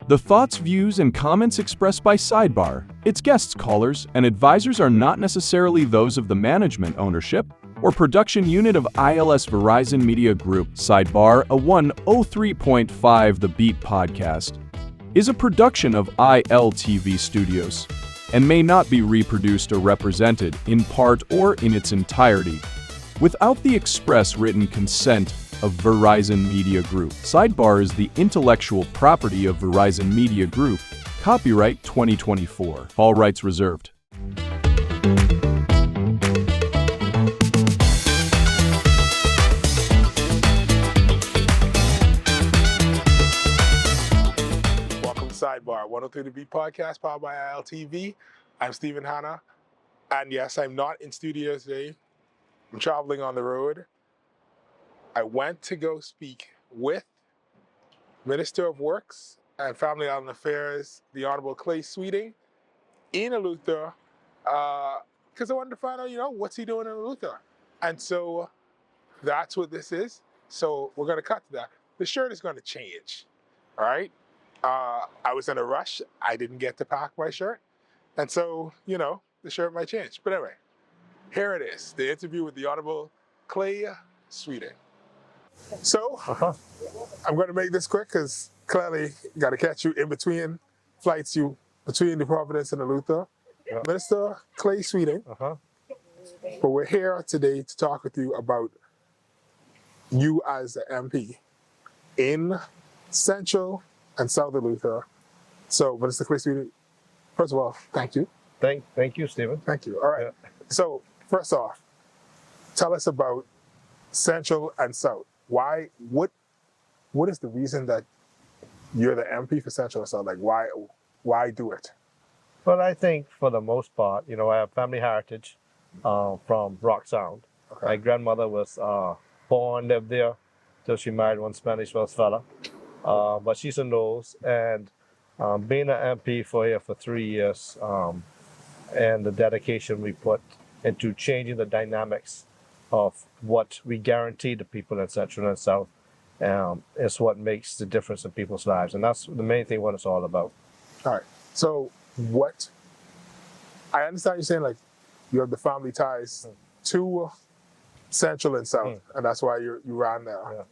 The thoughts, views, and comments expressed by SIDEBAR, its guests, callers, and advisors are not necessarily those of the management, ownership, or production unit of ILS Verizon Media Group. SIDEBAR, a 103.5 The Beat podcast, is a production of ILTV Studios and may not be reproduced or represented, in part or in its entirety, without the express written consent of Verizon Media Group. SIDEBAR is the intellectual property of Verizon Media Group. Copyright 2024. All rights reserved. Welcome to SIDEBAR, 103 The Beat podcast, powered by ILTV. I'm Stephen Hanna, and yes, I'm not in studio today. I'm traveling on the road. I went to go speak with Minister of Works and Family Island Affairs, the Honorable Clay Sweeting, in Eleuthera, because I wanted to find out, what's he doing in Eleuthera? And so that's what this is. So we're going to cut to that. The shirt is going to change, all right? I was in a rush. I didn't get to pack my shirt. And so, the shirt might change. But anyway, here it is, the interview with the Honorable Clay Sweeting. So, I'm going to make this quick because clearly got to catch you in between flights, between New Providence and Eleuthera. Yeah. Minister Clay Sweeting. But we're here today to talk with you about you as the MP in Central and South Eleuthera. So, Minister Clay Sweeting, first of all, thank you. Thank you, Stephen. Thank you. All right. Yeah. So, first off, tell us about Central and South. Why? What is the reason that you're the MP for Central and South? Like, why do it? Well, I think for the most part, I have family heritage from Rock Sound. Okay. My grandmother was born, lived there till she married one Spanish Welsh fella. But she's a nose, and being an MP here for 3 years, and the dedication we put into changing the dynamics of what we guarantee to people in Central and South is what makes the difference in people's lives. And that's the main thing what it's all about. All right. So I understand you're saying, like, you have the family ties to Central and South, and that's why you ran there. Yeah.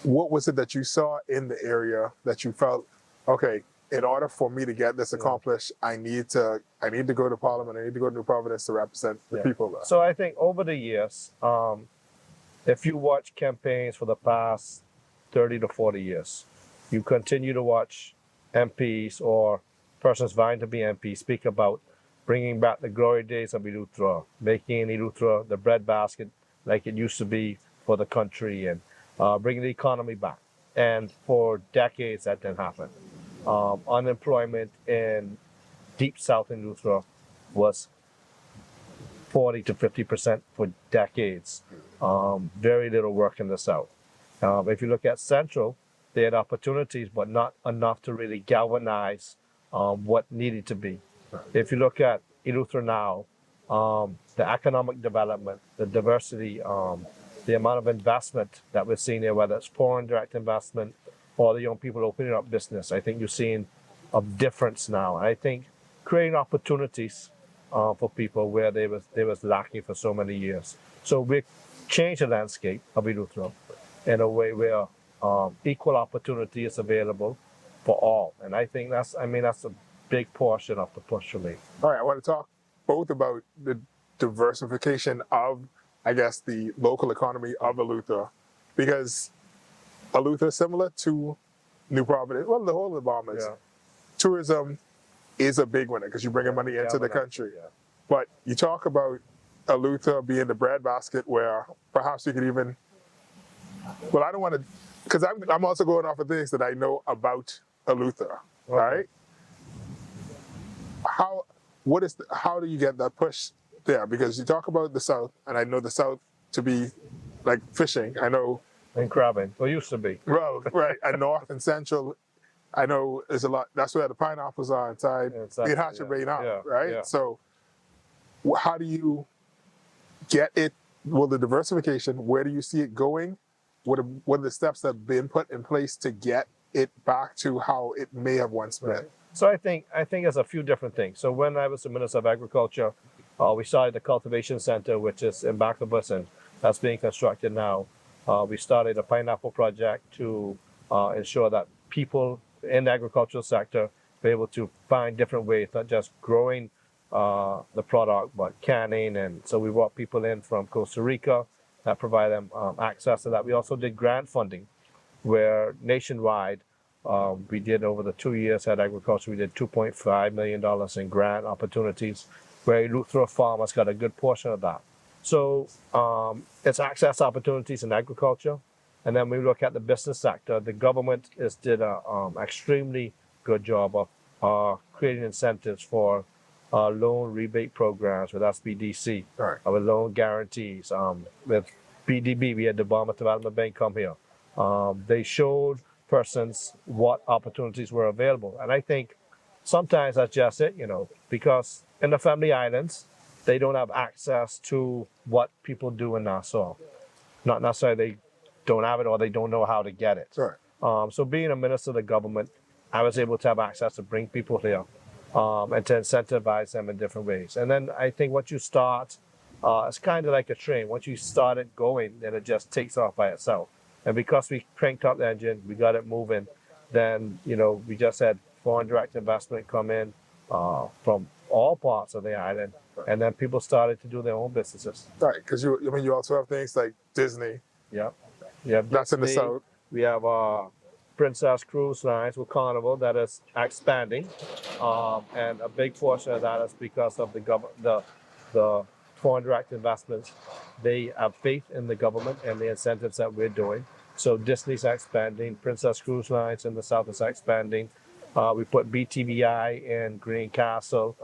What was it that you saw in the area that you felt, okay, in order for me to get this accomplished, I need to go to Parliament, I need to go to New Providence to represent the people there? So I think over the years, if you watch campaigns for the past 30 to 40 years, you continue to watch MPs or persons vying to be MP speak about bringing back the glory days of Eleuthera, making Eleuthera the breadbasket like it used to be for the country, and bringing the economy back. And for decades that didn't happen. Unemployment in deep south in Eleuthera was 40 to 50% for decades. Very little work in the south. If you look at Central, they had opportunities, but not enough to really galvanize what needed to be. If you look at Eleuthera now, the economic development, the diversity, the amount of investment that we're seeing there, whether it's foreign direct investment or the young people opening up business, I think you're seeing a difference now. I think creating opportunities for people where they was lacking for so many years. So we changed the landscape of Eleuthera in a way where equal opportunity is available for all. And I think that's a big portion of the push for me. All right, I want to talk both about the diversification of, I guess, the local economy of Eleuthera, because Eleuthera is similar to New Providence, well, the whole of the Bahamas. Yeah. Tourism is a big one because you're bringing money into the country. Yeah. But you talk about Eleuthera being the breadbasket where perhaps you could even, well, I don't want to, because I'm also going off of things that I know about Eleuthera, all right? How do you get that push there? Because you talk about the South, and I know the South to be like fishing. I know. And crabbing. Well, used to be. Well, right. And North and Central, I know there's a lot. That's where the pineapples are inside. It has to be now, right? Yeah. So how do you get it? Well, the diversification, where do you see it going? What are the steps that have been put in place to get it back to how it may have once been? So I think there's a few different things. So when I was the Minister of Agriculture, we started the cultivation center, which is in Bahamas, and that's being constructed now. We started a pineapple project to ensure that people in the agricultural sector be able to find different ways, not just growing the product, but canning. And so we brought people in from Costa Rica that provide them access to that. We also did grant funding, where nationwide, we did over the 2 years at agriculture, we did $2.5 million in grant opportunities, where Eleuthera farmers got a good portion of that. So it's access opportunities in agriculture. And then we look at the business sector. The government did an extremely good job of creating incentives for loan rebate programs with SBDC, Right. with loan guarantees. With BDB, we had the Bahamas Development Bank come here. They showed persons what opportunities were available. And I think sometimes that's just it, because in the Family Islands, they don't have access to what people do in Nassau. Not necessarily they don't have it or they don't know how to get it. Right. So being a minister of the government, I was able to have access to bring people here and to incentivize them in different ways. And then I think once you start, it's kind of like a train. Once you start it going, then it just takes off by itself. And because we cranked up the engine, we got it moving, then, we just had foreign direct investment come in from all parts of the island. And then people started to do their own businesses. Right, because you also have things like Disney. Yeah. You have That's in the Disney. south. We have Princess Cruise Lines with Carnival that is expanding. And a big portion of that is because of the foreign direct investments. They have faith in the government and the incentives that we're doing. So Disney's expanding, Princess Cruise Lines in the south is expanding. We put BTVI in Greencastle,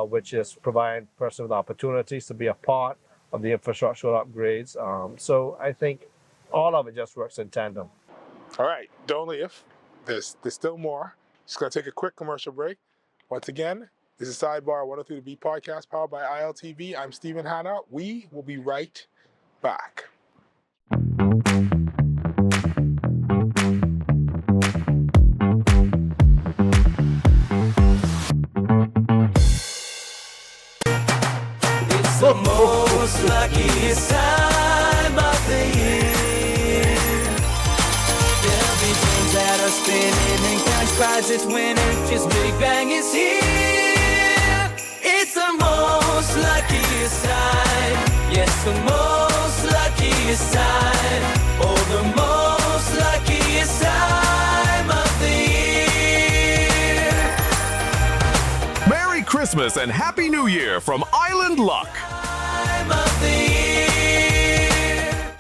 which is providing persons with opportunities to be a part of the infrastructural upgrades. So I think all of it just works in tandem. All right, don't leave. There's still more. Just going to take a quick commercial break. Once again, this is Sidebar 103 to B podcast powered by ILTV. I'm Stephen Hanna. We will be right back. It's the most luckiest time of the year. There'll be dreams that are spinning and cash prizes winning. Just Big Bang is here. It's the most luckiest time. Yes, the most luckiest time. Oh, the most luckiest time of the year. Merry Christmas and Happy New Year from Island Luck. Time of the year.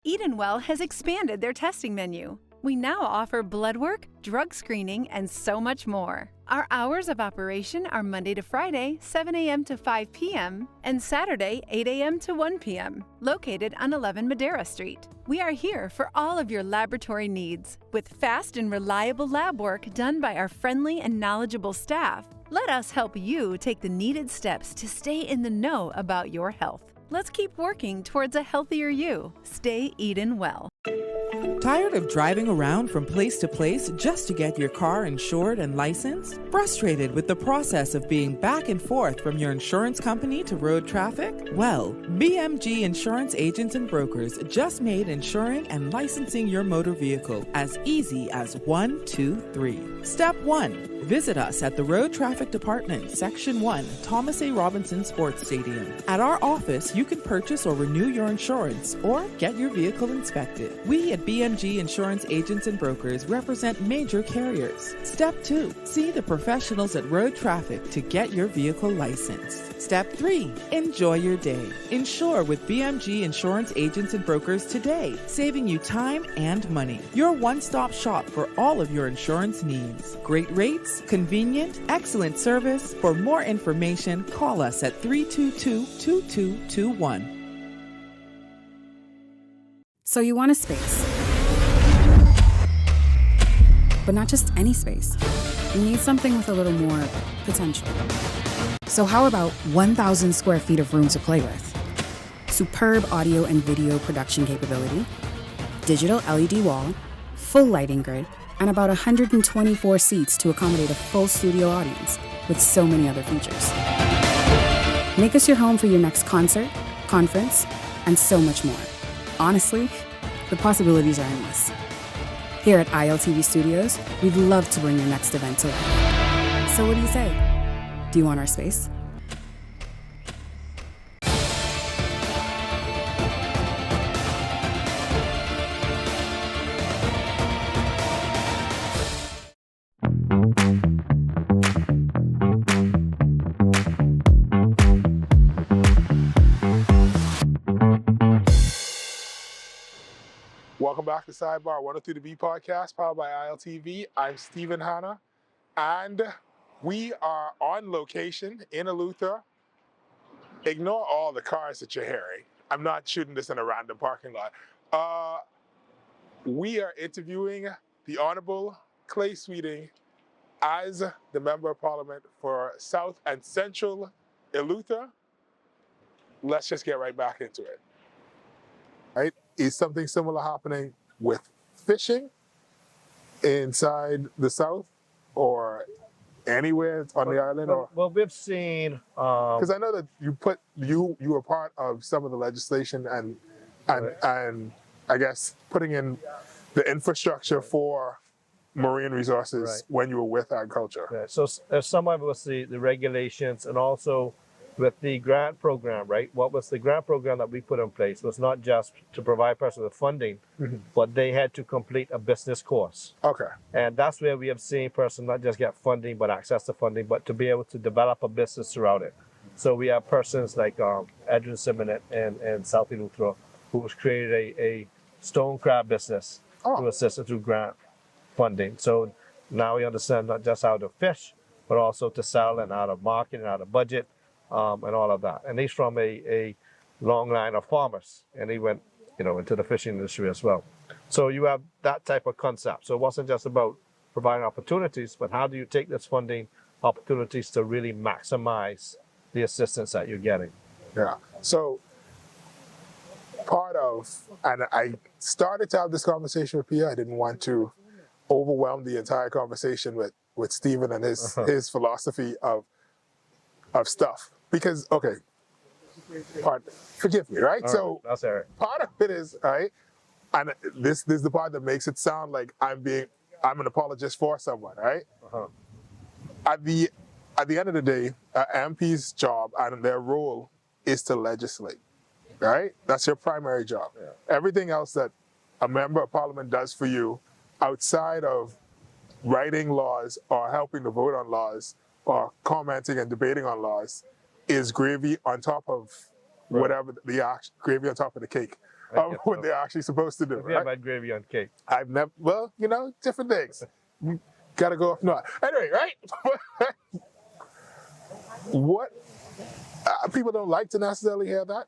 Edenwell has expanded their testing menu. We now offer blood work, drug screening, and so much more. Our hours of operation are Monday to Friday, 7 a.m. to 5 p.m., and Saturday, 8 a.m. to 1 p.m., located on 11 Madera Street. We are here for all of your laboratory needs, with fast and reliable lab work done by our friendly and knowledgeable staff. Let us help you take the needed steps to stay in the know about your health. Let's keep working towards a healthier you. Stay Eden well. Tired of driving around from place to place just to get your car insured and licensed? Frustrated with the process of being back and forth from your insurance company to road traffic? Well, BMG Insurance Agents and Brokers just made insuring and licensing your motor vehicle as easy as 1, 2, 3. Step 1. Visit us at the Road Traffic Department, Section 1, Thomas A. Robinson Sports Stadium. At our office, you can purchase or renew your insurance or get your vehicle inspected. We at BMG Insurance Agents and Brokers represent major carriers. Step 2. See the professionals at Road Traffic to get your vehicle licensed. Step 3. Enjoy your day. Insure with BMG Insurance Agents and Brokers today, saving you time and money. Your one-stop shop for all of your insurance needs. Great rates, convenient, excellent service. For more information, call us at 322-2221. So you want a space, but not just any space. You need something with a little more potential. So how about 1,000 square feet of room to play with? Superb audio and video production capability, digital LED wall, full lighting grid, and about 124 seats to accommodate a full studio audience, with so many other features. Make us your home for your next concert, conference, and so much more. Honestly, the possibilities are endless. Here at ILTV Studios, we'd love to bring your next event to life. So what do you say? Do you want our space? Welcome back to Sidebar 103 to B podcast, powered by ILTV. I'm Stephen Hanna, and we are on location in Eleuthera. Ignore all the cars that you're hearing. I'm not shooting this in a random parking lot. We are interviewing the Honorable Clay Sweeting as the Member of Parliament for South and Central Eleuthera. Let's just get right back into it. Right? Is something similar happening with fishing inside the South or anywhere on the island? Well, we've seen because I know that you were part of some of the legislation and I guess putting in the infrastructure for marine resources when you were with agriculture. Yeah, so some of us the regulations and also with the grant program, right? What was the grant program that we put in place was not just to provide persons with funding, but they had to complete a business course. Okay. And that's where we have seen persons not just get funding, but access to funding, but to be able to develop a business throughout it. So we have persons like Edwin Simonet and South Eleuthera, who has created a stone crab business to assist through grant funding. So now we understand not just how to fish, but also to sell and how to market and how to budget. And all of that. And he's from a long line of farmers, and he went, into the fishing industry as well. So you have that type of concept. So it wasn't just about providing opportunities, but how do you take this funding opportunities to really maximize the assistance that you're getting? Yeah. So part of, and I started to have this conversation with Pia. I didn't want to overwhelm the entire conversation with Stephen and his philosophy of stuff. Because, okay, forgive me, right? So that's all right. Part of it is, right, and this is the part that makes it sound like I'm an apologist for someone, right? At the end of the day, an MP's job and their role is to legislate, right? That's your primary job. Yeah. Everything else that a member of parliament does for you outside of writing laws or helping to vote on laws or commenting and debating on laws is gravy on top of whatever gravy on top of the cake of what they're actually supposed to do. We have had gravy on cake. I've never, different things. You gotta go up north. Anyway, right? What people don't like to necessarily hear that,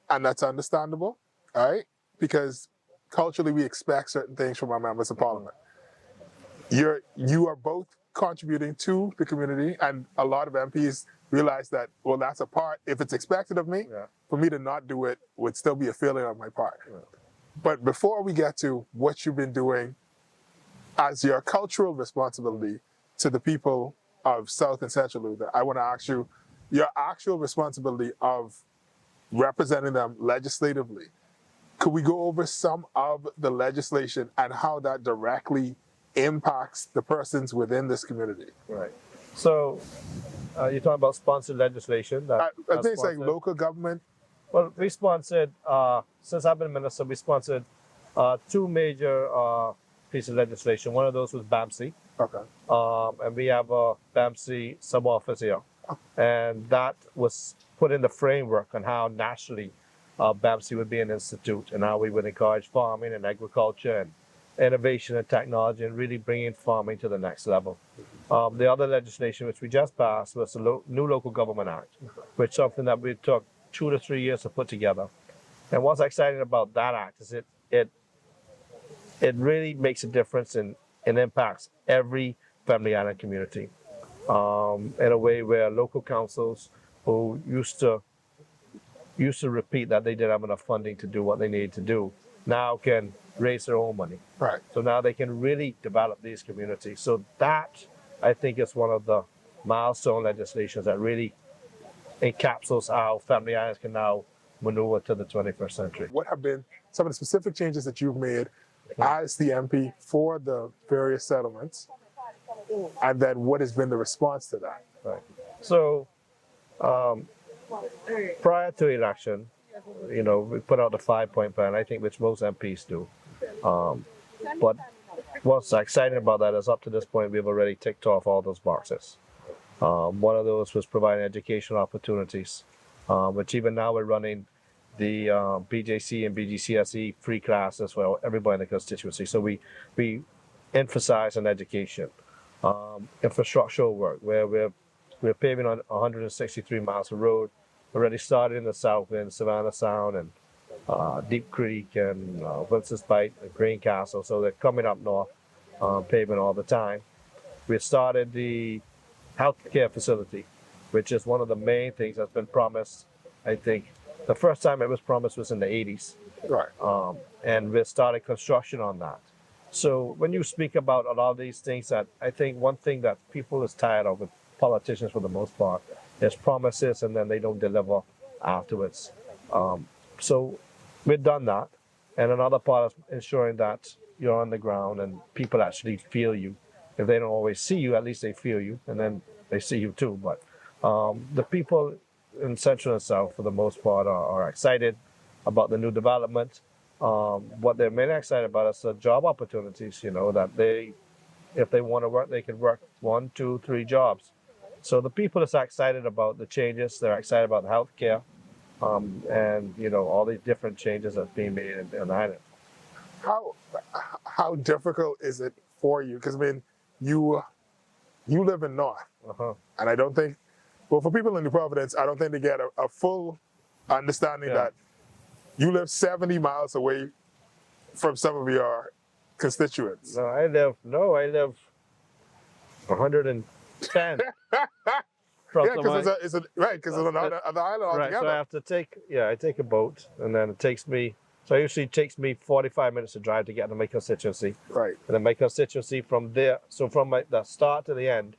and that's understandable, all right? Because culturally we expect certain things from our members of parliament. You are both contributing to the community, and a lot of MPs realize that, well, that's a part, if it's expected of me, for me to not do it would still be a failing on my part. Yeah. But before we get to what you've been doing as your cultural responsibility to the people of South and Central Eleuthera, I want to ask you your actual responsibility of representing them legislatively. Could we go over some of the legislation and how that directly impacts the persons within this community? Right. So you're talking about sponsored legislation. I think it's like local government. Well, we sponsored, since I've been minister, we sponsored two major pieces of legislation. One of those was BAMC. Okay. And we have a BAMC sub-office here. And that was put in the framework on how nationally BAMC would be an institute and how we would encourage farming and agriculture and innovation and technology and really bringing farming to the next level. The other legislation which we just passed was the new Local Government Act, which is something that we took 2 to 3 years to put together. And what's exciting about that act is it really makes a difference and impacts every Family Island community in a way where local councils who used to repeat that they didn't have enough funding to do what they needed to do now can raise their own money. Right. So now they can really develop these communities. So that, I think, is one of the milestone legislations that really encapsulates how family islands can now maneuver to the 21st century. What have been some of the specific changes that you've made as the MP for the various settlements? And then what has been the response to that? Right. So prior to election, we put out the 5-point plan, I think, which most MPs do. But what's exciting about that is up to this point, we've already ticked off all those boxes. One of those was providing educational opportunities, which even now we're running the BJC and BGCSE free classes for everybody in the constituency. So we emphasize on education. Infrastructural work, where we're paving on 163 miles of road, already started in the south in Savannah Sound and Deep Creek and Wilson's Bight and Greencastle. So they're coming up north, paving all the time. We started the healthcare facility, which is one of the main things that's been promised. I think the first time it was promised was in the 80s. Right. And we started construction on that. So when you speak about a lot of these things, that I think one thing that people is tired of with politicians for the most part is promises and then they don't deliver afterwards. So we've done that. And another part is ensuring that you're on the ground and people actually feel you. If they don't always see you, at least they feel you, and then they see you too. But the people in Central and South, for the most part, are excited about the new development. What they're mainly excited about is the job opportunities, that if they want to work, they can work 1, 2, 3 jobs. So the people are excited about the changes. They're excited about healthcare, and all these different changes that's being made in the island. How difficult is it for you? Because you live in North, and I don't think, well, for people in New Providence, I don't think they get a full understanding that you live 70 miles away from some of your constituents. No, I live 110. Yeah, because it's on the island altogether. Right, so I have to I take a boat, and then it usually takes me 45 minutes to drive to get to my constituency. Right. And then my constituency from there, so from the start to the end,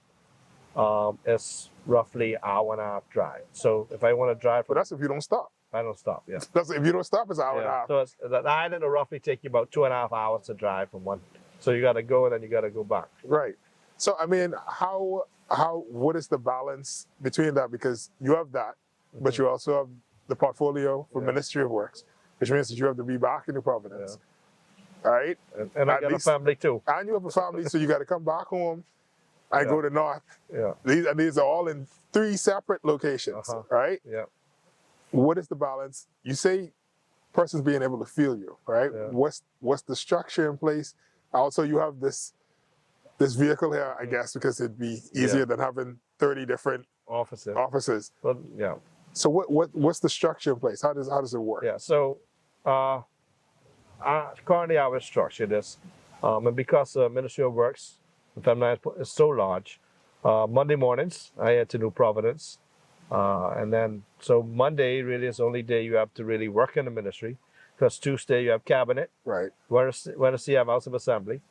it's roughly an hour and a half drive. So if I want to drive, but that's if you don't stop. I don't stop. Yeah. That's if you don't stop, it's an hour and a half. So the island will roughly take you about 2.5 hours to drive from one. So you got to go and then you got to go back. Right. So what is the balance between that? Because you have that, but you also have the portfolio for Ministry of Works, which means that you have to be back in New Providence. Right. And I got a family too. And you have a family, so you got to come back home and go to North. Yeah. These are all in 3 separate locations, right? Yeah. What is the balance? You say persons being able to feel you, right? Yeah. What's the structure in place? Also, you have this vehicle here, I guess, because it'd be easier than having 30 different offices. Well, yeah. So what's the structure in place? How does it work? Yeah. So currently our structure is, and because the Ministry of Works, the family is so large, Monday mornings I head to New Providence. And then, so Monday really is the only day you have to really work in the ministry, because Tuesday you have cabinet. Right. Wednesday you have House of Assembly.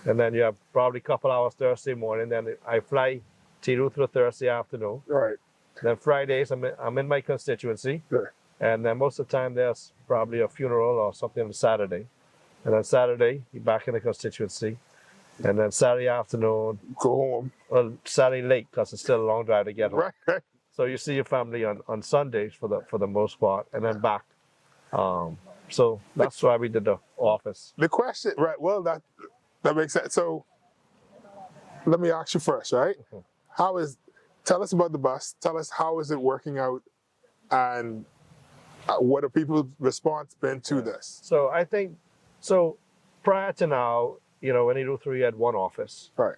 And then you have probably a couple hours Thursday morning. Then I fly to Eleuthera Thursday afternoon. Right. Then Fridays I'm in my constituency. Sure. And then most of the time there's probably a funeral or something on Saturday. And then Saturday you're back in the constituency. And then Saturday afternoon. Go home. Well, Saturday late, because it's still a long drive to get home. Right. So you see your family on Sundays for the most part, and then back. So that's why we did the office. The question, right? Well, that makes sense. So let me ask you first, right? Tell us about the bus. Tell us how is it working out, and what are people's response been to this? So I think, prior to now, in Eleuthera we had one office. Right.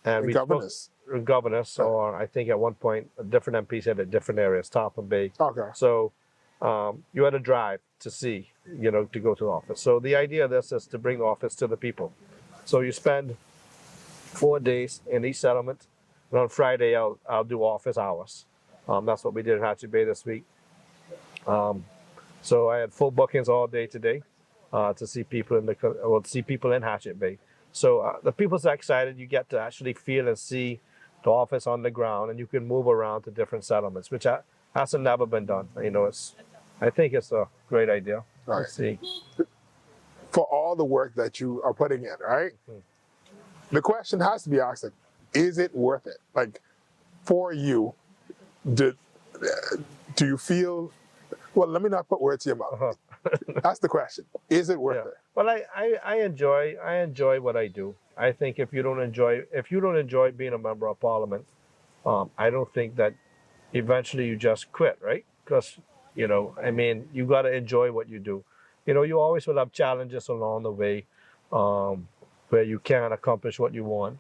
And governors. Governors, or I think at one point different MPs had at different areas, Top and Bay. Okay. So you had to drive to see, to go to the office. So the idea of this is to bring the office to the people. So you spend 4 days in each settlement, and on Friday I'll do office hours. That's what we did in Hatchet Bay this week. So I had full bookings all day today. to see people see people in Hatchet Bay. So the people's excited. You get to actually feel and see the office on the ground, and you can move around to different settlements, which hasn't never been done. I think it's a great idea. Right. Let's see. For all the work that you are putting in, right? The question has to be asked, like, is it worth it? Like, for you, do you feel, well, let me not put words in your mouth. That's the question. Is it worth it? Well, I enjoy what I do. I think if you don't enjoy being a member of parliament, I don't think that eventually you just quit, right? Because, you got to enjoy what you do. You always will have challenges along the way where you can't accomplish what you want.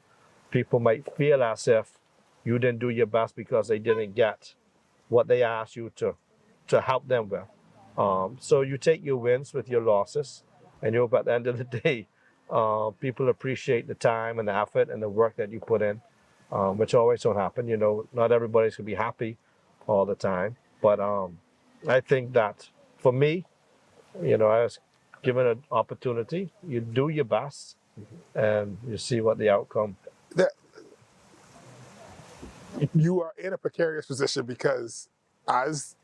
People might feel as if you didn't do your best because they didn't get what they asked you to help them with. So you take your wins with your losses, and at the end of the day, people appreciate the time and the effort and the work that you put in, which always don't happen. Not everybody's gonna be happy all the time, but I think that for me, I was given an opportunity. You do your best, and you see what the outcome. You are in a precarious position because, as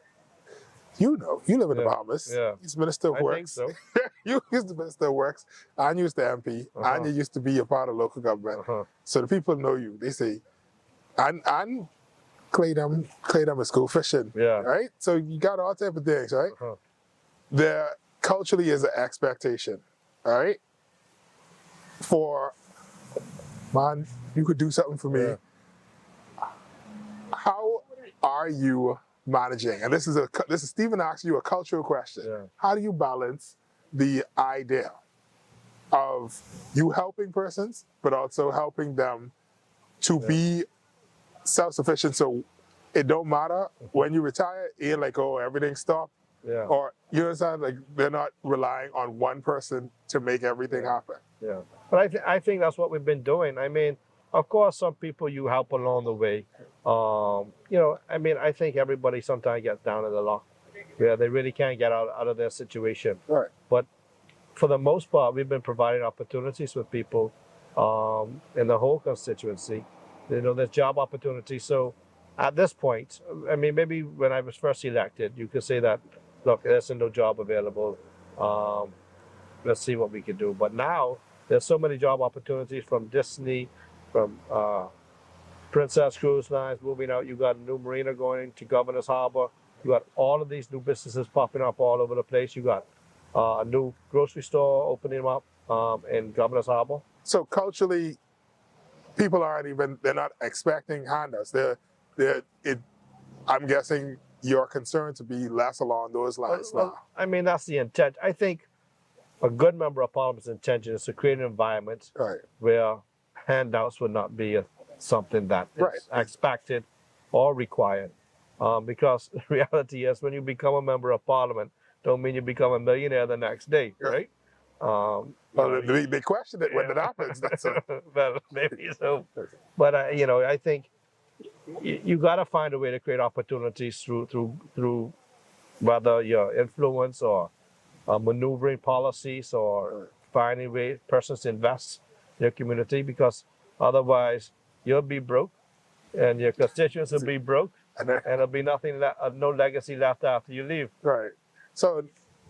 you live in the Bahamas. Yeah. He's Minister of Works. I think so. You used to Minister of Works, and you used to MP, and you used to be a part of local government. So the people know you. They say, and Claydom is school fishing. Yeah. Right? So you got all type of things, right? There culturally is an expectation, right? For, man, you could do something for me. Yeah. How are you managing? And this is Stephen asks you a cultural question. Yeah. How do you balance the idea of you helping persons, but also helping them to be self-sufficient? So it don't matter when you retire, it ain't like, oh, everything stopped. Yeah. Or you understand, like they're not relying on one person to make everything happen. Yeah. But I think that's what we've been doing. I mean, of course, some people you help along the way. I think everybody sometimes gets down in the luck. Yeah, they really can't get out of their situation. Right. But for the most part, we've been providing opportunities with people in the whole constituency. There's job opportunities. So at this point, maybe when I was first elected, you could say that, look, there's no job available. Let's see what we can do. But now there's so many job opportunities from Disney, from Princess Cruise Lines moving out. You got a new marina going to Governor's Harbor. You got all of these new businesses popping up all over the place. You got a new grocery store opening up in Governor's Harbor. So culturally, people they're not expecting handouts. I'm guessing your concern to be less along those lines now. That's the intent. I think a good member of Parliament's intention is to create an environment where handouts would not be something that is expected or required. Because the reality is, when you become a member of Parliament, don't mean you become a millionaire the next day, right? They question it when it happens. That's well, maybe so. But I think you got to find a way to create opportunities through whether your influence or maneuvering policies or finding ways persons to invest in your community, because otherwise you'll be broke and your constituents will be broke and there'll be no legacy left after you leave. Right. So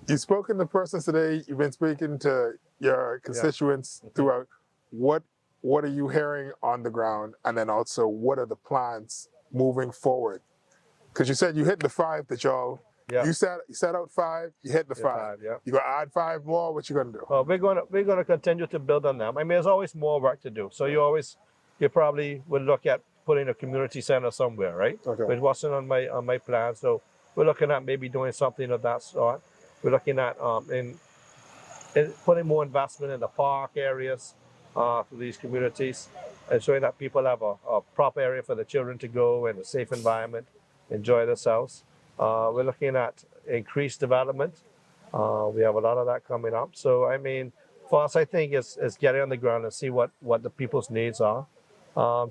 you've spoken to persons today, you've been speaking to your constituents throughout. What are you hearing on the ground? And then also, what are the plans moving forward? Because you said you hit the 5 that y'all, you set out 5, you hit the 5. Yeah. You gonna add 5 more? What you gonna do? Well, we're gonna continue to build on them. There's always more work to do. So you probably would look at putting a community center somewhere, right? Okay. Which wasn't on my plan. So we're looking at maybe doing something of that sort. We're looking at in putting more investment in the park areas for these communities, ensuring that people have a proper area for the children to go and a safe environment, enjoy themselves. We're looking at increased development. We have a lot of that coming up. So, for us, I think it's getting on the ground and see what the people's needs are.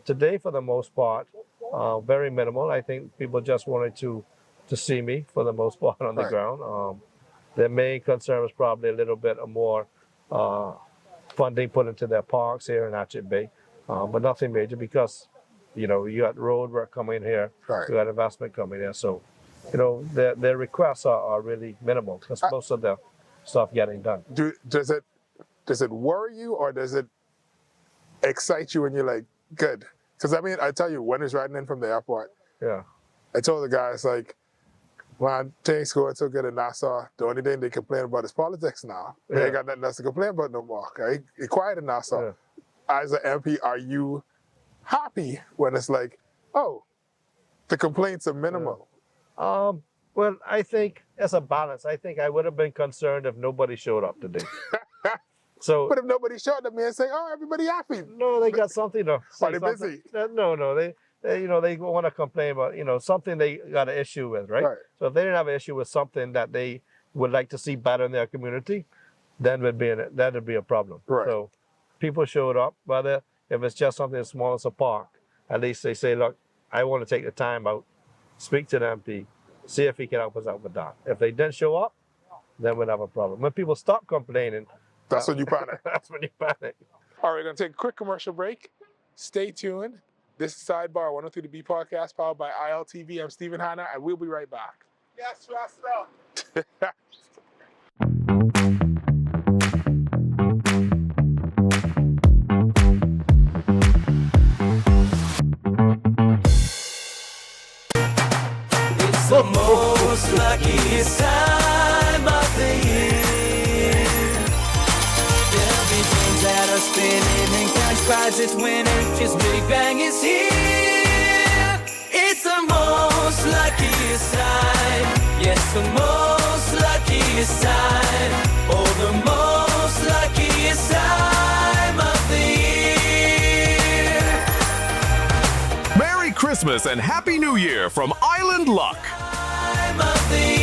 Today, for the most part, very minimal. I think people just wanted to see me for the most part on the ground. Their main concern was probably a little bit more funding put into their parks here in Hatchet Bay, but nothing major because, you got road work coming here, Right. you got investment coming here. So, their requests are really minimal because most of the stuff getting done. Does it worry you, or does it excite you when you're like, good? Because I mean, I tell you, when I was riding in from the airport, Yeah. I told the guys, like, man, things going so good in Nassau. The only thing they complain about is politics now. They ain't got nothing else to complain about no more. Okay? It's quiet in Nassau. Yeah. As an MP, are you happy when it's like, oh, the complaints are minimal? Well, I think it's a balance. I think I would have been concerned if nobody showed up today. So, But if nobody showed up, man, say, oh, everybody happy. no, they got something to say. Are they busy? No, they they want to complain about something they got an issue with, right? Right. So if they didn't have an issue with something that they would like to see better in their community, then that'd be a problem. Right. So people showed up, whether if it's just something as small as a park, at least they say, look, I want to take the time out, speak to the MP, see if he can help us out with that. If they didn't show up, then we'd have a problem. When people stop complaining, That's when you panic. that's when you panic. All right, we're going to take a quick commercial break. Stay tuned. This is Sidebar 103 The B podcast powered by ILTV. I'm Stephen Hanna, and we'll be right back. Yes, Rasta. It's the most luckiest time of the year. There'll be things that are spinning and cash prizes winning. Just Big Bang is here. It's the most luckiest time. Yes, the most luckiest time. Oh, the most luckiest time of the year. Merry Christmas and Happy New Year from Island Luck. Time of the year.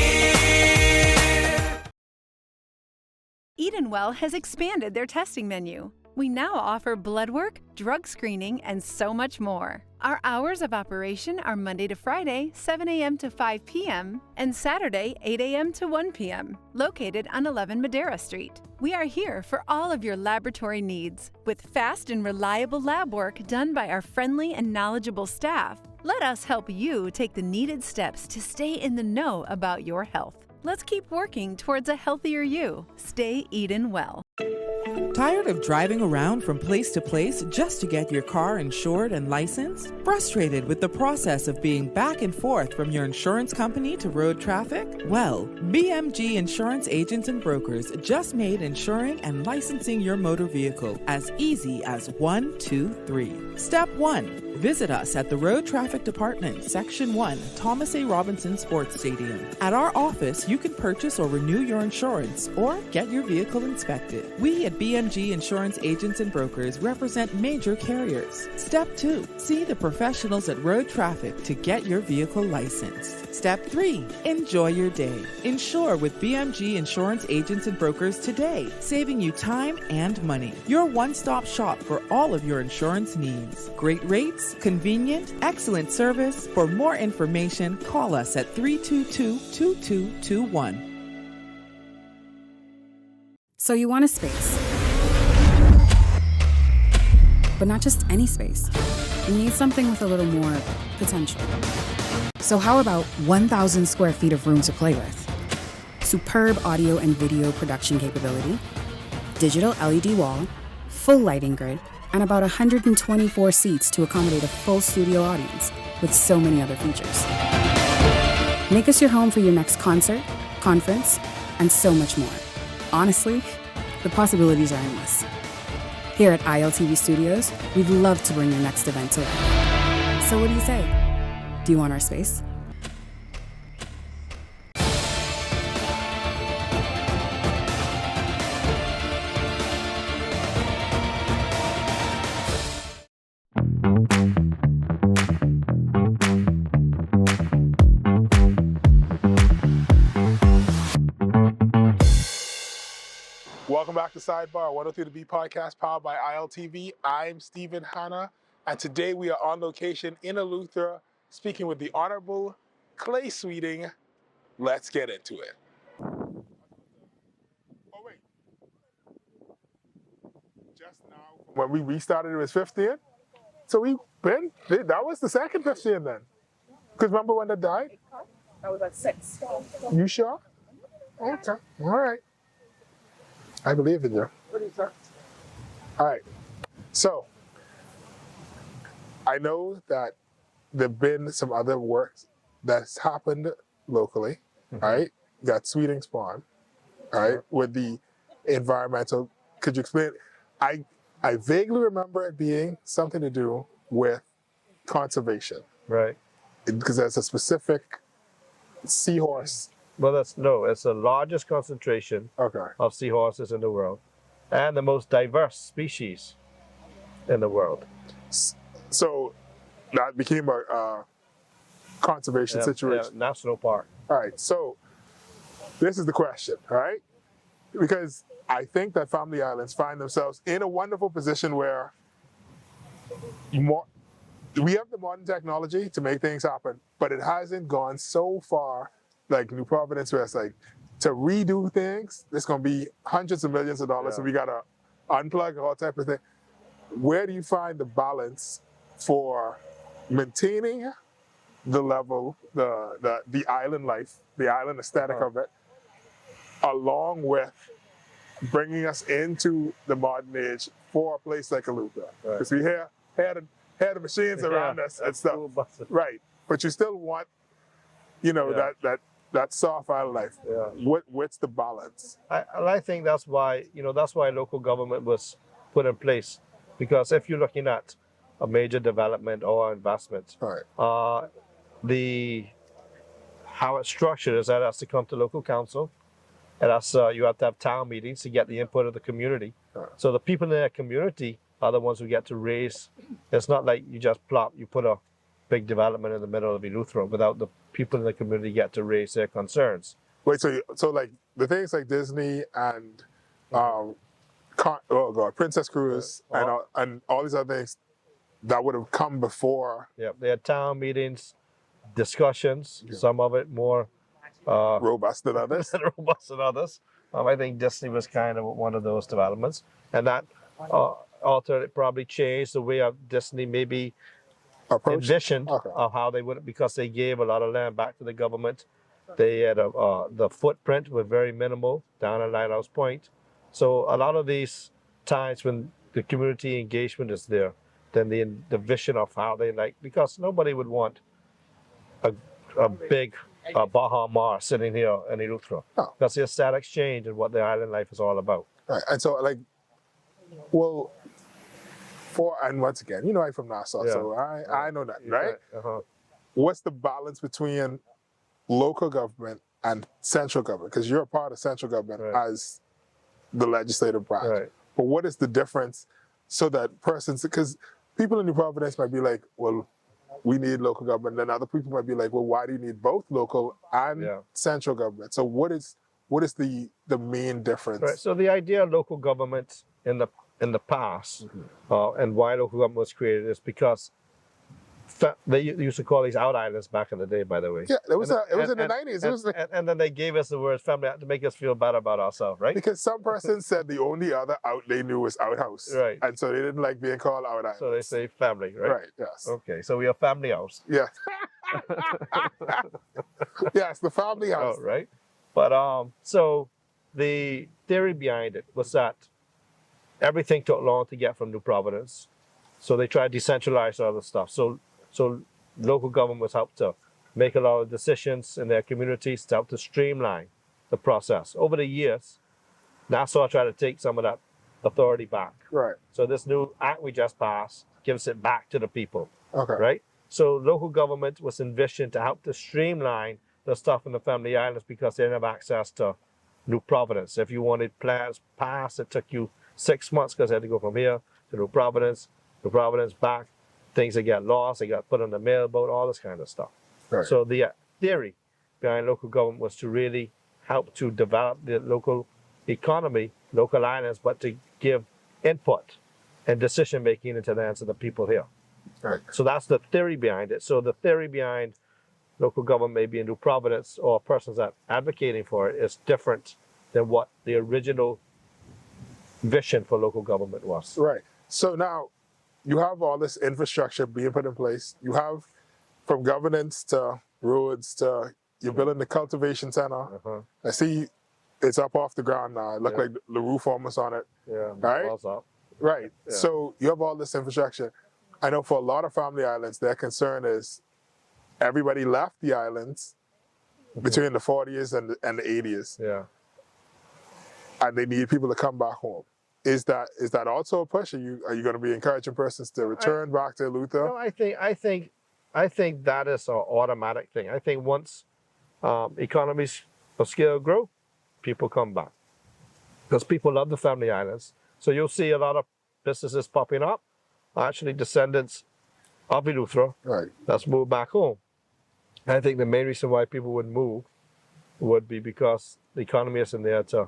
Edenwell has expanded their testing menu. We now offer blood work, drug screening, and so much more. Our hours of operation are Monday to Friday, 7 a.m. to 5 p.m., and Saturday, 8 a.m. to 1 p.m., located on 11 Madera Street. We are here for all of your laboratory needs, with fast and reliable lab work done by our friendly and knowledgeable staff. Let us help you take the needed steps to stay in the know about your health. Let's keep working towards a healthier you. Stay Eden well. Tired of driving around from place to place just to get your car insured and licensed? Frustrated with the process of being back and forth from your insurance company to road traffic? Well, BMG Insurance Agents and Brokers just made insuring and licensing your motor vehicle as easy as 1, 2, 3. Step 1. Visit us at the Road Traffic Department, Section 1, Thomas A. Robinson Sports Stadium. At our office, you can purchase or renew your insurance or get your vehicle inspected. We at BMG Insurance Agents and Brokers represent major carriers. Step 2. See the professionals at Road Traffic to get your vehicle licensed. Step 3. Enjoy your day. Insure with BMG Insurance Agents and Brokers today, saving you time and money. Your one-stop shop for all of your insurance needs. Great rates, convenient, excellent service. For more information, call us at 322-2221. So you want a space. But not just any space. You need something with a little more potential. So how about 1,000 square feet of room to play with? Superb audio and video production capability, digital LED wall, full lighting grid, and about 124 seats to accommodate a full studio audience with so many other features. Make us your home for your next concert, conference, and so much more. Honestly, the possibilities are endless. Here at ILTV Studios, we'd love to bring your next event to life. So what do you say? Do you want our space? Welcome back to Sidebar 103 The B podcast powered by ILTV. I'm Stephen Hanna, and today we are on location in Eleuthera speaking with the Honorable Clay Sweeting. Let's get into it. when we restarted, it was 15. So that was the second 15 then. Because remember when that died? That was at 6. You sure? Okay. All right. I believe in you. All right. So, I know that there have been some other work that's happened locally, right? You got Sweeting Spawn, right? With the environmental. Could you explain? I vaguely remember it being something to do with conservation. Right. Because there's a specific seahorse. Well, it's the largest concentration of seahorses in the world and the most diverse species in the world. So that became a conservation situation. National park. All right, so this is the question, all right? Because I think that family islands find themselves in a wonderful position where we have the modern technology to make things happen, but it hasn't gone so far like New Providence, where it's like to redo things, there's going to be hundreds of millions of dollars, and we got to unplug all type of thing. Where do you find the balance for maintaining the level, the island life, the island aesthetic of it, along with bringing us into the modern age for a place like Eleuthera? Because we hear the machines around us and stuff, right? But you still want, that soft island life. What's the balance? I think that's why local government was put in place, because if you're looking at a major development or investment, how it's structured is that it has to come to local council, and you have to have town meetings to get the input of the community. So the people in that community are the ones who get to raise. It's not like you just put a big development in the middle of Eleuthera without the people in the community get to raise their concerns. Wait, so like the things like Disney and Princess Cruise and all these other things that would have come before. Yeah, they had town meetings, discussions. Some of it more robust than others. I think Disney was kind of one of those developments, and that altered, probably changed the way of Disney maybe envisioned of how they would, because they gave a lot of land back to the government. They had the footprint was very minimal down at Lighthouse Point. So a lot of these times when the community engagement is there, then the vision of how they like, because nobody would want a big Bahamas sitting here in Eleuthera. That's the aesthetic change and what the island life is all about. Right, and so and once again, I'm from Nassau, so I know that, right? What's the balance between local government and central government? Because you're a part of central government as the legislative branch. But what is the difference so that because people in New Providence might be like, well, we need local government. Then other people might be like, well, why do you need both local and central government? So what is the main difference? Right. So the idea of local government in the past and why local government was created is because they used to call these out islands back in the day, by the way. Yeah, it was in the 90s. And then they gave us the word family to make us feel better about ourselves, right? Because some person said the only other out they knew was outhouse. Right. And so they didn't like being called out islands. So they say family, right? Right, yes. Okay, so we are family house. Yeah. Yes, the family house. Oh, right. But so the theory behind it was that everything took long to get from New Providence. So they tried to decentralize all the stuff. So local government was helped to make a lot of decisions in their communities to help to streamline the process. Over the years, Nassau tried to take some of that authority back. Right. So this new act we just passed gives it back to the people. Okay. Right? So local government was envisioned to help to streamline the stuff in the Family Islands because they didn't have access to New Providence. If you wanted plans passed, it took you 6 months because they had to go from here to New Providence back. Things that get lost, they got put on the mailboat, all this kind of stuff. Right. So the theory behind local government was to really help to develop the local economy, local islands, but to give input and decision making into the hands of the people here. Right. So that's the theory behind it. So the theory behind local government, maybe in New Providence, or persons that are advocating for it, is different than what the original vision for local government was. Right. So now you have all this infrastructure being put in place. You have from governance to roads to you're building the cultivation center. I see it's up off the ground now. It looked like the roof almost on it. Yeah, right? walls up. Right. Yeah. So you have all this infrastructure. I know for a lot of family islands, their concern is everybody left the islands between the 40s and the 80s. Yeah. And they need people to come back home. Is that also a push? Are you going to be encouraging persons to return back to Eleuthera? No, I think that is an automatic thing. I think once economies of scale grow, people come back because people love the family islands. So you'll see a lot of businesses popping up, actually descendants of Eleuthera that's moved back home. I think the main reason why people would move would be because the economy isn't there to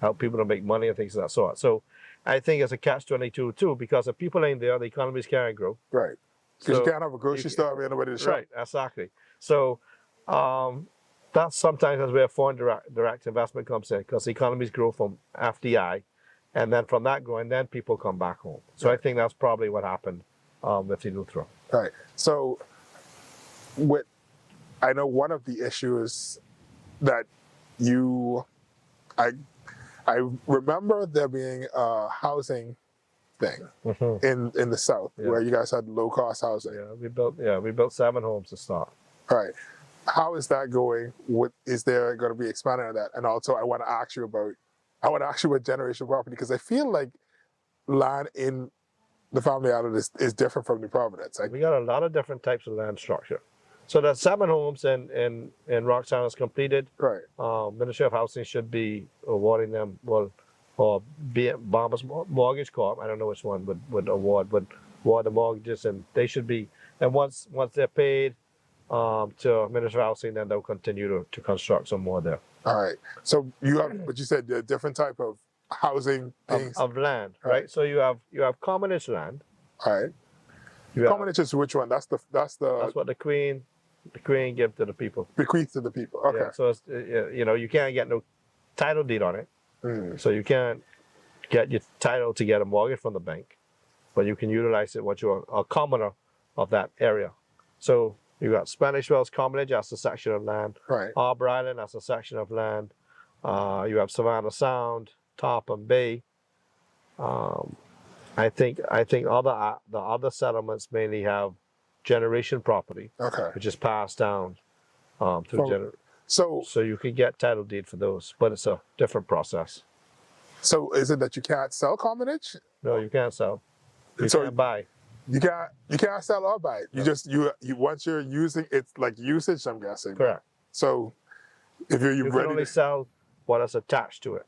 help people to make money and things of that sort. So I think it's a catch-22 too, because if people ain't there, the economies can't grow. Right. Because So you can't have a grocery store and nobody to shop. Right, exactly. So that's sometimes where foreign direct investment comes in, because economies grow from FDI, and then from that growing, then people come back home. So I think that's probably what happened with Eleuthera. Right. So I know one of the issues that I remember there being a housing thing in the South where you guys had low cost housing. Yeah, we built 7 homes to start. Right. How is that going? What is there going to be expanded on that? And also, I want to ask you about generational property, because I feel like land in the family island is different from New Providence. We got a lot of different types of land structure. So there's 7 homes in Roxtown that's completed. Right. Ministry of Housing should be awarding them, or be it Bahamas Mortgage Corp. I don't know which one would award the mortgages, and they should be. And once they're paid to Ministry of Housing, then they'll continue to construct some more there. All right. So you have, but you said there are different type of housing things of land, right? So you have commonage land. All right. Commonage is which one? That's what the Queen give to the people. Bequeath to the people. Okay. Yeah, so it's, you can't get no title deed on it. So you can't get your title to get a mortgage from the bank, but you can utilize it once you're a commoner of that area. So you got Spanish Wells Commonage, that's a section of land. Right. Arbor Island, that's a section of land. You have Savannah Sound, Topham Bay. I think the other settlements mainly have generation property, which is passed down through generation. So you can get title deed for those, but it's a different process. So is it that you can't sell commonage? No, you can't sell. You can't buy. You can't sell or buy it. You just you once you're using, it's like usage, I'm guessing. Correct. So if you can only sell what is attached to it.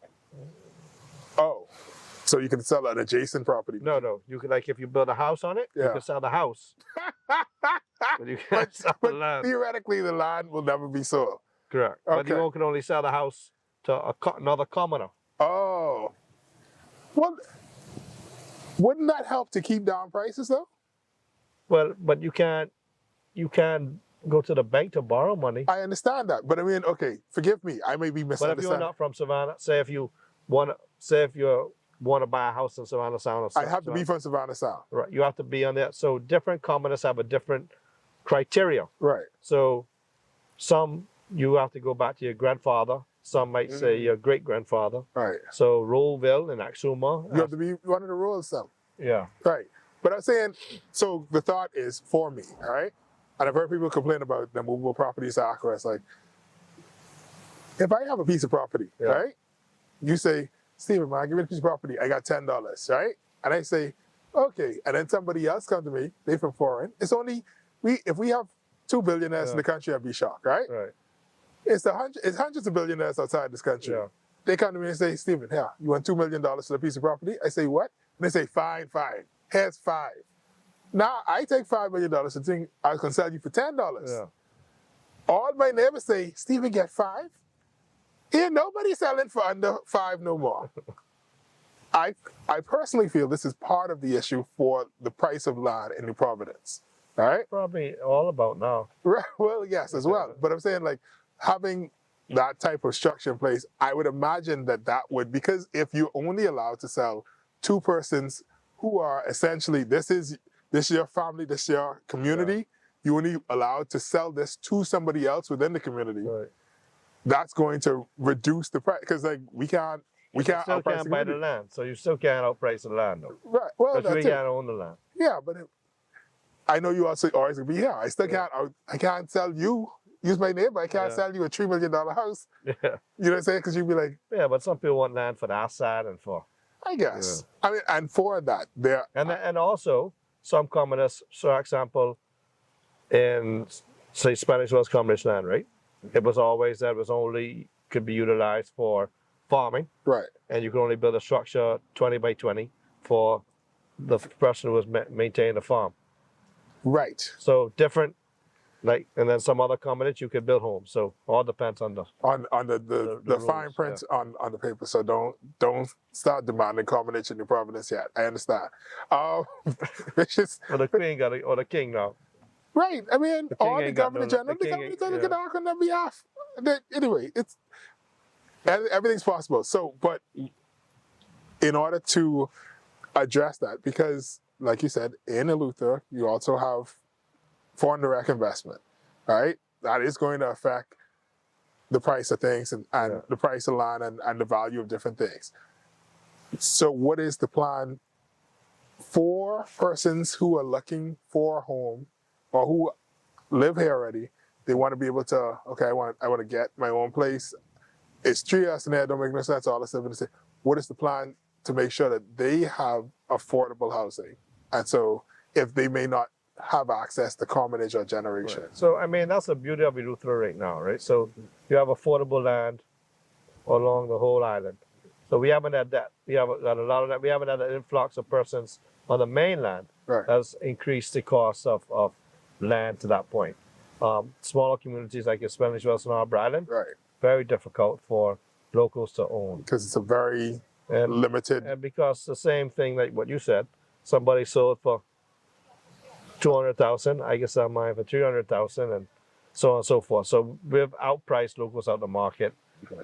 Oh, so you can sell an adjacent property? No. You can, like, if you build a house on it, you can sell the house. But you can't sell the land. Theoretically, the land will never be sold. Correct. Okay. But you can only sell the house to another commoner. Oh. Well, wouldn't that help to keep down prices though? Well, but you can't go to the bank to borrow money. I understand that, but I mean, okay, forgive me, I may be misunderstanding. But if you're not from Savannah, say if you want to buy a house in Savannah Sound, I have to be from Savannah Sound. Right, you have to be on there. So different commoners have a different criteria. Right. So some you have to go back to your grandfather. Some might say your great grandfather. Right. So Rollville and Axuma. You have to be one of the rules, some. Yeah. Right. But I'm saying, so the thought is for me, all right? And I've heard people complain about the movable properties act, where it's like, if I have a piece of property, right? You say, Stephen, man, give me a piece of property. I got $10, right? And I say, okay. And then somebody else comes to me, they from foreign. It's only, if we have 2 billionaires in the country, I'd be shocked, right? Right. It's hundreds of billionaires outside this country. Yeah. They come to me and say, Stephen, here, you want $2 million for a piece of property? I say, what? And they say, fine. Here's 5. Now I take $5 million and think I can sell you for $10. Yeah. All my neighbors say, Stephen, get 5? Here, nobody's selling for under 5 no more. I personally feel this is part of the issue for the price of land in New Providence. All right? Probably all about now. Right. Well, yes, as well. But I'm saying, like, having that type of structure in place, I would imagine that would, because if you're only allowed to sell 2 persons who are essentially, this is your family, this is your community. You only allowed to sell this to somebody else within the community. Right. That's going to reduce the price because like we can't You still outprice can't the buy the community. land, so you still can't outprice the land, though. Right. Well, Because we that's it. can't own the land. Yeah, but I know you also always gonna be here. I still can't. I can't sell you. Use my name, but I can't sell you a $3 million house. Yeah. You know what I'm saying? Because you'd be like, Yeah, but some people want land for the outside and for. I guess. I mean, and for that, there. And also, some communists, for example, in, say, Spanish Wells Communist land, right? It was always that it was only could be utilized for farming, Right. and you could only build a structure 20 by 20 for the person who was maintaining the farm. Right. So different, like, and then some other communists you could build homes. So all depends on the. On the rules, fine print on the paper. So don't start demanding combination in Providence yet. I understand. It's just Or the queen got or the king now. right. I mean, king or the ain't got governor no- general. the The king governor ain't- general yeah. can act on their behalf. Anyway, everything's possible. So, but in order to address that, because like you said, in Eleuthera, you also have foreign direct investment, right? That is going to affect the price of things and the price of land and the value of different things. So what is the plan for persons who are looking for a home or who live here already? They want to be able to, okay, I want to get my own place. It's 3 years in there, don't make no sense, all this stuff in the city. What is the plan to make sure that they have affordable housing? And so if they may not have access to commonage or generation. Right. So I mean that's the beauty of Eleuthera right now, right? So you have affordable land along the whole island. So we haven't had that. We haven't got a lot of that. We haven't had an influx of persons on the mainland. Right. That's increased the cost of land to that point. Smaller communities like your Spanish Wells and Arbor Island, Right. very difficult for locals to own. Because it's a very And limited. And because the same thing like what you said, somebody sold for 200,000, I guess I'm mine for 300,000, and so on and so forth. So we've outpriced locals out the market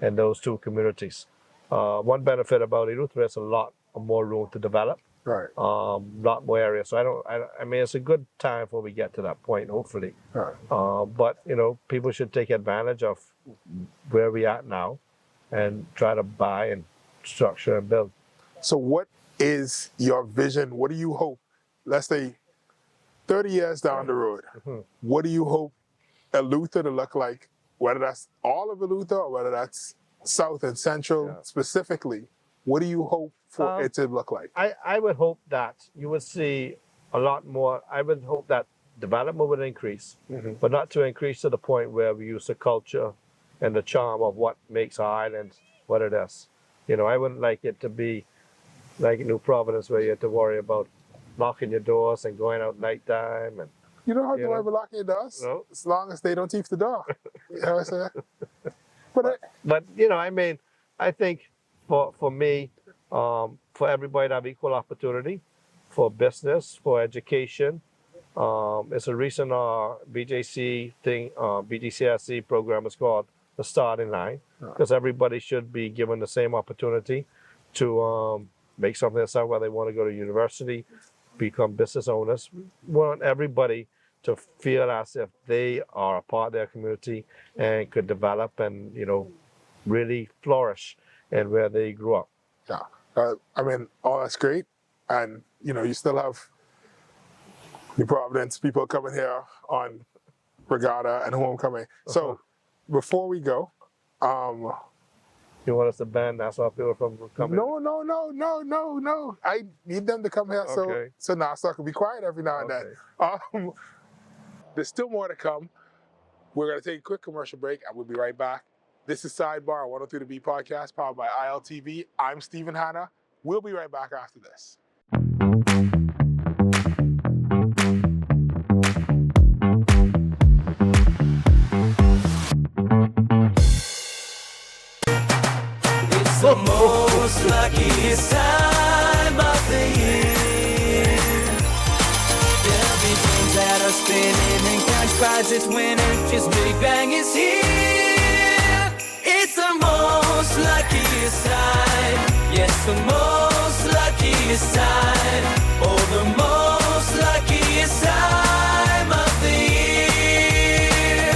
in those two communities. One benefit about Eleuthera is a lot more room to develop, Right. lot more area. So I mean, it's a good time before we get to that point, hopefully. Right. But you know, people should take advantage of where we at now, and try to buy and structure and build. So what is your vision? What do you hope? Let's say 30 years down the road, what do you hope Eleuthera to look like? Whether that's all of Eleuthera or whether that's South and Central specifically, what do you hope for it to look like? I would hope that you would see a lot more. I would hope that development would increase, but not to increase to the point where we use the culture and the charm of what makes our island what it is. You know, I wouldn't like it to be like New Providence where you have to worry about locking your doors and going out nighttime. And You don't have to you worry know? about locking your doors, No. as long as they don't thief the door. You know what I'm saying? But you know, I mean, I think for me, for everybody to have equal opportunity, for business, for education. It's a recent BJC thing, BGCSE program is called the Starting Line, because everybody should be given the same opportunity to make something of themselves, whether they want to go to university, become business owners. We want everybody to feel as if they are a part of their community and could develop and, you know, really flourish in where they grew up. Yeah. I mean, all that's great. And, you know, you still have New Providence people coming here on Regatta and Homecoming. So before we go, you want us to ban Nassau people from coming? No. I need them to come here Okay. so Nassau can be quiet every now and then. There's still more to come. We're going to take a quick commercial break and we'll be right back. This is Sidebar, 103 to B podcast powered by ILTV. I'm Stephen Hanna. We'll be right back after this. It's the most luckiest time of the year. There'll be things that are spinning and cash prizes winning. Just Big Bang is here. It's the most luckiest time. Yes, the most luckiest time. Oh, the most luckiest time of the year.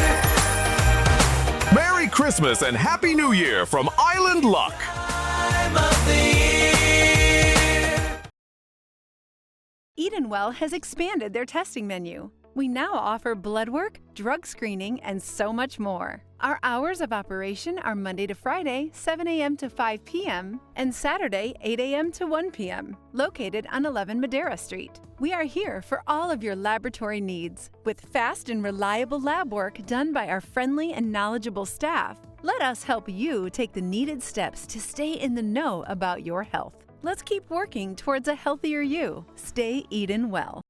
Merry Christmas and Happy New Year from Island Luck. Time of the year. Edenwell has expanded their testing menu. We now offer blood work, drug screening, and so much more. Our hours of operation are Monday to Friday, 7 a.m. to 5 p.m., and Saturday, 8 a.m. to 1 p.m., located on 11 Madera Street. We are here for all of your laboratory needs, with fast and reliable lab work done by our friendly and knowledgeable staff. Let us help you take the needed steps to stay in the know about your health. Let's keep working towards a healthier you. Stay Eden well.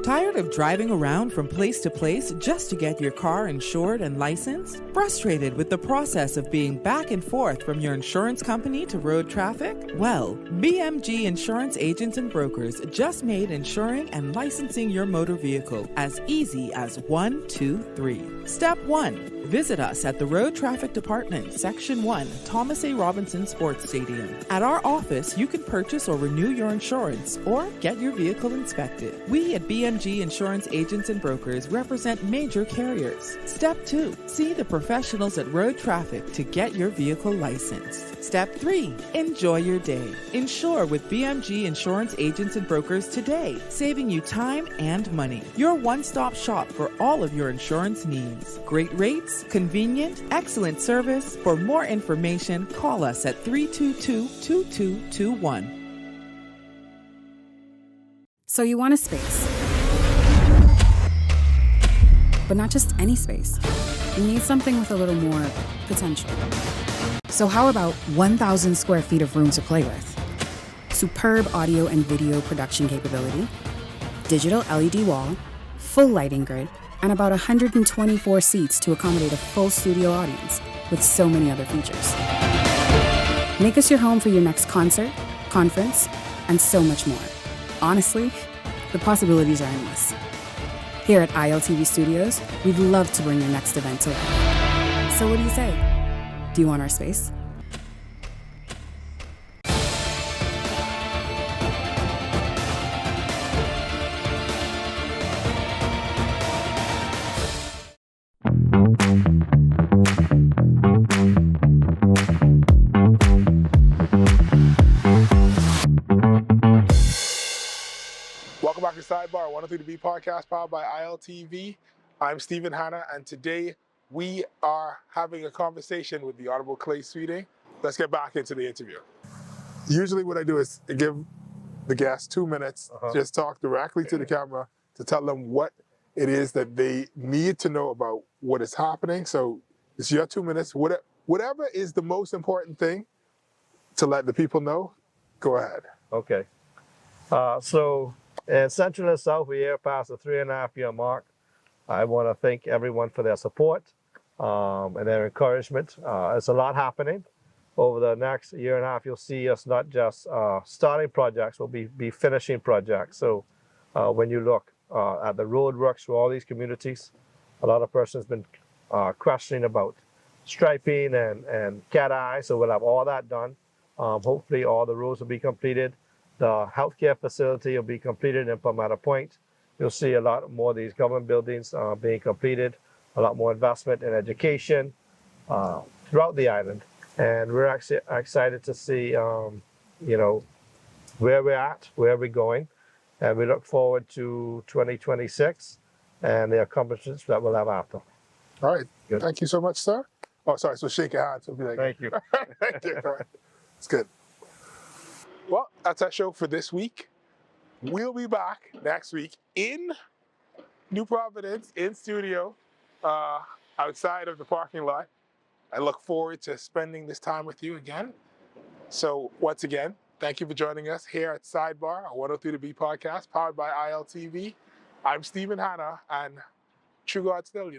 Tired of driving around from place to place just to get your car insured and licensed? Frustrated with the process of being back and forth from your insurance company to road traffic? Well, BMG Insurance Agents and Brokers just made insuring and licensing your motor vehicle as easy as 1, 2, 3. Step 1. Visit us at the Road Traffic Department, Section 1, Thomas A. Robinson Sports Stadium. At our office, you can purchase or renew your insurance or get your vehicle inspected. We at BMG Insurance Agents and Brokers represent major carriers. Step 2. See the professionals at Road Traffic to get your vehicle licensed. Step 3. Enjoy your day. Insure with BMG Insurance Agents and Brokers today, saving you time and money. Your one-stop shop for all of your insurance needs. Great rates, convenient, excellent service. For more information, call us at 322-2221. So you want a space. But not just any space. You need something with a little more potential. So how about 1,000 square feet of room to play with? Superb audio and video production capability, digital LED wall, full lighting grid, and about 124 seats to accommodate a full studio audience with so many other features. Make us your home for your next concert, conference, and so much more. Honestly, the possibilities are endless. Here at ILTV Studios, we'd love to bring your next event to life. So what do you say? Do you want our space? Welcome back to Sidebar, 103 podcast powered by ILTV. I'm Stephen Hanna, and today we are having a conversation with the Honorable Clay Sweeting. Let's get back into the interview. Usually what I do is give the guests 2 minutes, just talk directly to the camera to tell them what it is that they need to know about what is happening. So it's your 2 minutes. Whatever is the most important thing to let the people know, go ahead. Okay. So in Central and South, we are past the 3.5-year mark. I want to thank everyone for their support and their encouragement. There's a lot happening. Over the next year and a half, you'll see us not just starting projects, we'll be finishing projects. So when you look at the road works for all these communities, a lot of persons have been questioning about striping and cat eye, so we'll have all that done. Hopefully all the roads will be completed. The healthcare facility will be completed in Palmetto Point. You'll see a lot more of these government buildings being completed, a lot more investment in education throughout the island. And we're actually excited to see, where we're at, where we're going. And we look forward to 2026 and the accomplishments that we'll have after. All right. Good. Thank you so much, sir. Oh, sorry. So shake your hand. So be like, Thank you. Thank you. All right. It's good. Well, that's our show for this week. We'll be back next week in New Providence, in studio, outside of the parking lot. I look forward to spending this time with you again. So once again, thank you for joining us here at Sidebar, a 103 podcast powered by ILTV. I'm Stephen Hanna, and true God still,